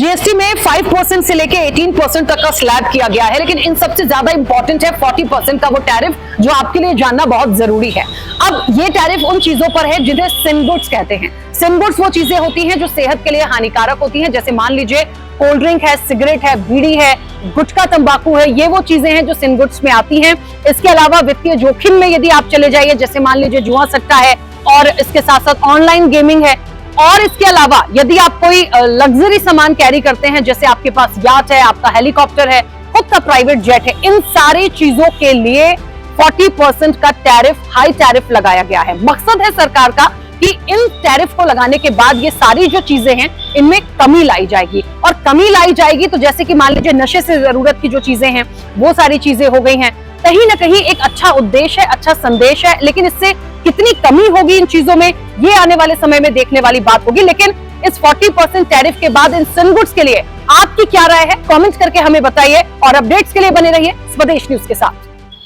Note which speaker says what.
Speaker 1: GST में 5% से लेके 18% तक का स्लैब किया गया है, लेकिन इन सबसे ज्यादा इंपॉर्टेंट है 40% का वो टैरिफ जो आपके लिए जानना बहुत जरूरी है। अब ये टैरिफ उन चीजों पर है जिन्हें सिन गुड्स कहते हैं। सिन गुड्स वो चीजें होती हैं जो सेहत के लिए हानिकारक होती हैं, जैसे मान लीजिए कोल्ड ड्रिंक है, सिगरेट है, बीड़ी है, गुटखा तंबाकू है, ये वो चीजें हैं जो सिन गुड्स में आती हैं। इसके अलावा वित्तीय जोखिम में यदि आप चले जाइए, जैसे मान लीजिए जुआ सट्टा है और इसके साथ साथ ऑनलाइन गेमिंग है, और इसके अलावा यदि आप कोई लग्जरी सामान कैरी करते हैं, जैसे आपके पास याच है, आपका हेलीकॉप्टर है, खुद का प्राइवेट जेट है, इन सारी चीजों के लिए 40% का टैरिफ, हाई टैरिफ लगाया गया है। मकसद है सरकार का कि इन टैरिफ को लगाने के बाद ये सारी जो चीजें हैं इनमें कमी लाई जाएगी, और कमी लाई जाएगी तो जैसे कि मान लीजिए नशे से जरूरत की जो चीजें हैं वो सारी चीजें हो गई हैं। कहीं ना कहीं एक अच्छा उद्देश्य है, अच्छा संदेश है, लेकिन इससे कितनी कमी होगी इन चीजों में, ये आने वाले समय में देखने वाली बात होगी। लेकिन इस 40% टैरिफ के बाद इन सिन गुड्स के लिए आपकी क्या राय है, कमेंट करके हमें बताइए, और अपडेट्स के लिए बने रहिए स्वदेश न्यूज के साथ।